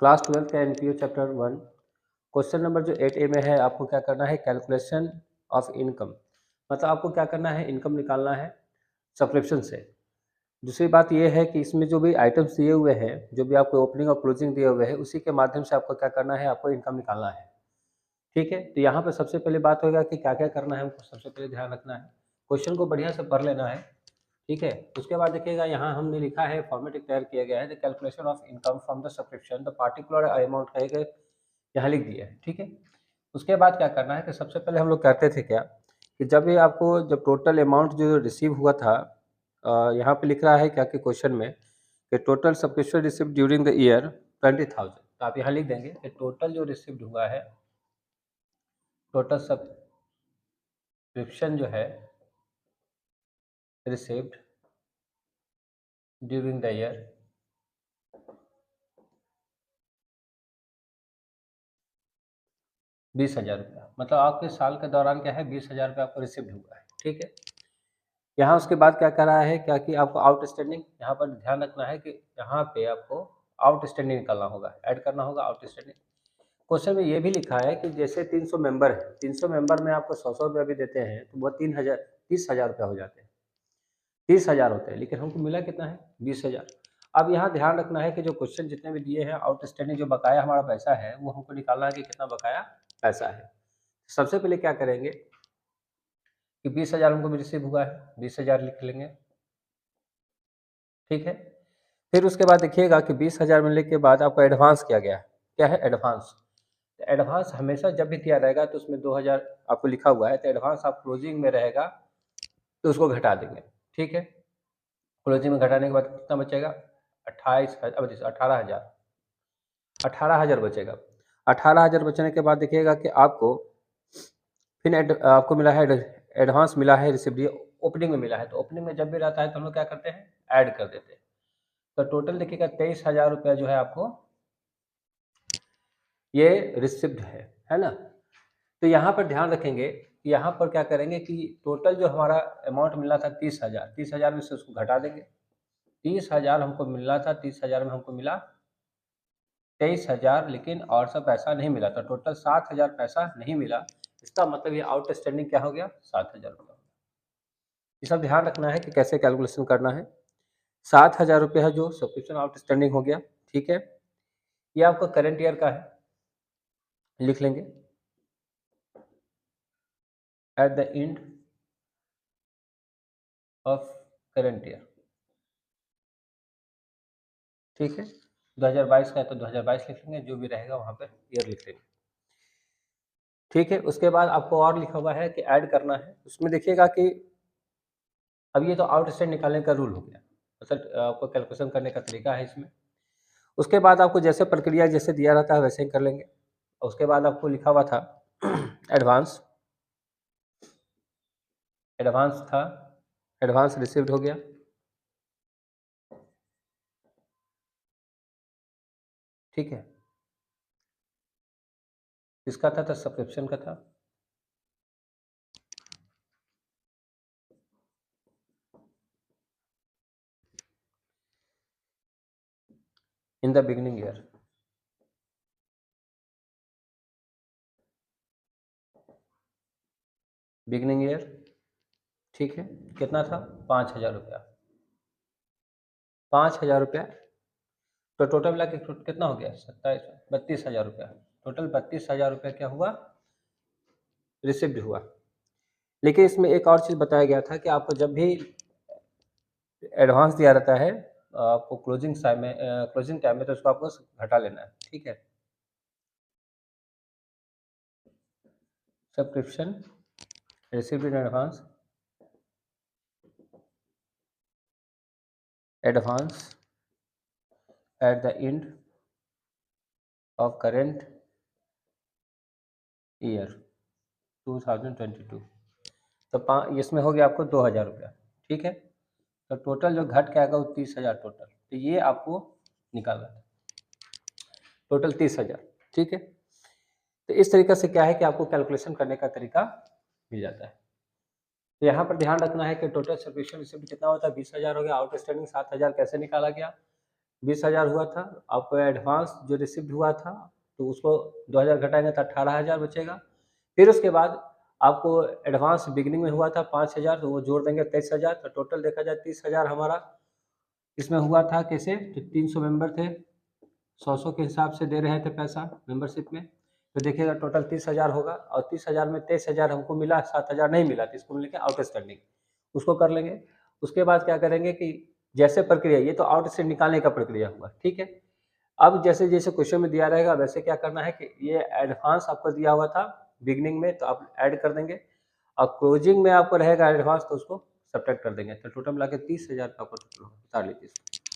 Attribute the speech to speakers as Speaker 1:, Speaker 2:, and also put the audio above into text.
Speaker 1: Class 12 का NPO chapter 1 question number जो 8A में है, आपको क्या करना है, कैलकुलेशन ऑफ इनकम। मतलब आपको क्या करना है, इनकम निकालना है सब्सक्रिप्शन से। दूसरी बात ये है कि इसमें जो भी आइटम्स दिए हुए हैं, जो भी आपको ओपनिंग और क्लोजिंग दिए हुए हैं, उसी के माध्यम से आपको क्या करना है, आपको इनकम निकालना है। ठीक है, तो यहाँ पर सबसे पहले बात होगा कि क्या क्या करना है, हमको सबसे पहले ध्यान रखना है, क्वेश्चन को बढ़िया से पढ़ लेना है। ठीक है, उसके बाद देखिएगा यहाँ हमने लिखा है, फॉर्मेट तैयार किया गया है, the calculation of income from the subscription, the particular amount कहेगा, यहाँ लिख दिया है। ठीक है, उसके बाद क्या करना है कि सबसे पहले हम लोग करते थे क्या कि जब ये आपको जब टोटल अमाउंट जो रिसीव हुआ था, यहाँ पे लिख रहा है क्या कि क्वेश्चन में कि total subscription receive during the year 20,000, तो आप यहाँ लिख देंगे कि टोटल जो रिसीव्ड हुआ है, टोटल सब्सक्रिप्शन जो है रिसीव्ड ड्यूरिंग द ईयर 20,000 रुपया, मतलब आपके साल के दौरान क्या है, 20,000 रुपया आपको रिसीव्ड हुआ है। ठीक है, यहाँ उसके बाद क्या कर रहा है क्या कि आपको आउटस्टैंडिंग, यहाँ पर ध्यान रखना है कि यहाँ पे आपको आउटस्टैंडिंग निकालना होगा, ऐड करना होगा आउटस्टैंडिंग। क्वेश्चन में ये भी लिखा है कि जैसे 300 मेंबर है, 300 मेंबर में आपको 100 रुपया भी देते हैं, तो वो 30,000 रुपया हो जाते हैं, 30,000 होते हैं, लेकिन हमको मिला कितना है, 20,000। अब यहाँ ध्यान रखना है कि जो क्वेश्चन जितने भी दिए हैं, आउटस्टैंडिंग जो बकाया हमारा पैसा है, वो हमको निकालना है कि कितना बकाया पैसा है। सबसे पहले क्या करेंगे कि 20,000 हमको भी रिसीव हुआ है, 20,000 लिख लेंगे। ठीक है, फिर उसके बाद देखिएगा कि 20,000 मिलने के बाद आपको एडवांस किया गया है, क्या है, एडवांस। एडवांस हमेशा जब भी दिया रहेगा तो उसमें 2,000 आपको लिखा हुआ है, तो एडवांस आप क्लोजिंग में रहेगा तो उसको घटा देंगे। ठीक है, क्लोजिंग में घटाने के बाद कितना बचेगा, 18,000, 18,000 बचेगा। 18,000 बचने के बाद देखिएगा कि आपको फिर आपको मिला है एडवांस मिला है, रिसिप्ट ओपनिंग में मिला है, तो ओपनिंग में जब भी रहता है तो हम लोग क्या करते हैं, ऐड कर देते हैं। तो टोटल देखिएगा 23,000 रुपया जो है आपको ये रिसिप्ट है ना। तो यहाँ पर ध्यान रखेंगे कि यहाँ पर क्या करेंगे कि टोटल जो हमारा अमाउंट मिलना था 30,000, 30,000 में से उसको घटा देंगे। 30,000 हमको मिलना था, 30,000 में हमको मिला 23,000, लेकिन और सब पैसा नहीं मिला, तो टोटल 7,000 पैसा नहीं मिला। इसका मतलब ये आउटस्टैंडिंग क्या हो गया, 7,000 रुपया। ये सब ध्यान रखना है कि कैसे कैलकुलेशन करना है। 7,000 रुपये है जो सब्सक्रिप्शन आउटस्टैंडिंग हो गया। ठीक है, ये आपका करंट ईयर का है, लिख लेंगे at the end of current year. ठीक है, 2022 का है तो 2022 लिख लेंगे, जो भी रहेगा वहाँ पर ईयर लिख लेंगे। ठीक है, उसके बाद आपको और लिखा हुआ है कि ऐड करना है, उसमें देखिएगा कि अब ये तो आउटस्टैंड निकालने का रूल हो गया, मतलब आपको कैलकुलेशन करने का तरीका है इसमें। उसके बाद आपको जैसे प्रक्रिया जैसे दिया रहता है वैसे ही कर लेंगे। उसके बाद आपको लिखा हुआ था एडवांस, एडवांस था, एडवांस रिसीव्ड हो गया। ठीक है, किसका था, तो सब्सक्रिप्शन का था। In the beginning year, beginning year. ठीक है, कितना था, 5,000 रुपया, 5,000 रुपया। तो टोटल मिला के कितना हो गया, 32,000 रुपया। टोटल 32,000 रुपया क्या हुआ, रिसिव्ड हुआ। लेकिन इसमें एक और चीज़ बताया गया था कि आपको जब भी एडवांस दिया रहता है आपको क्लोजिंग टाइम में तो उसको आपको घटा लेना है। ठीक है, subscription received in advance, advance at the end of current year 2022। तो इसमें हो गया आपको 2,000 रुपया। ठीक है, तो टोटल जो घट के आएगा वो 30,000 टोटल, तो ये आपको निकालना है, टोटल 30,000। ठीक है, तो इस तरीके से क्या है कि आपको कैलकुलेशन करने का तरीका मिल जाता है। तो यहाँ पर ध्यान रखना है कि टोटल सब्सक्रिप्शन रिसिप्ट कितना होता है, 20,000 हो गया, आउटस्टैंडिंग 7,000 कैसे निकाला गया, 20,000 हुआ था, आपको एडवांस जो रिसीव्ड हुआ था तो उसको 2,000 घटाएँगे तो 18,000 बचेगा। फिर उसके बाद आपको एडवांस बिगिनिंग में हुआ था 5,000 तो वो जोड़ देंगे 23,000 तो टोटल देखा जाए 30,000 हमारा इसमें हुआ था कैसे? तो 300 मेंबर थे, 100-100 के हिसाब से दे रहे थे पैसा मेंबरशिप में। तो देखिएगा टोटल 30,000 होगा और 30,000 में 23,000 हमको मिला, 7,000 नहीं मिला तो इसको मिलेंगे आउटस्टैंडिंग, उसको कर लेंगे। उसके बाद क्या करेंगे कि जैसे प्रक्रिया ये तो आउट से निकालने का प्रक्रिया हुआ, ठीक है? अब जैसे-जैसे क्वेश्चन में दिया रहेगा वैसे क्या करना है कि ये एडवांस आपको दिया हुआ था बिगिनिंग में तो आप ऐड कर देंगे और क्लोजिंग में आपको रहेगा एडवांस तो उसको सब्ट्रैक्ट कर देंगे। तो टोटल मिला के 30,000 का आपका टोटल होगा, बता लीजिए इसको।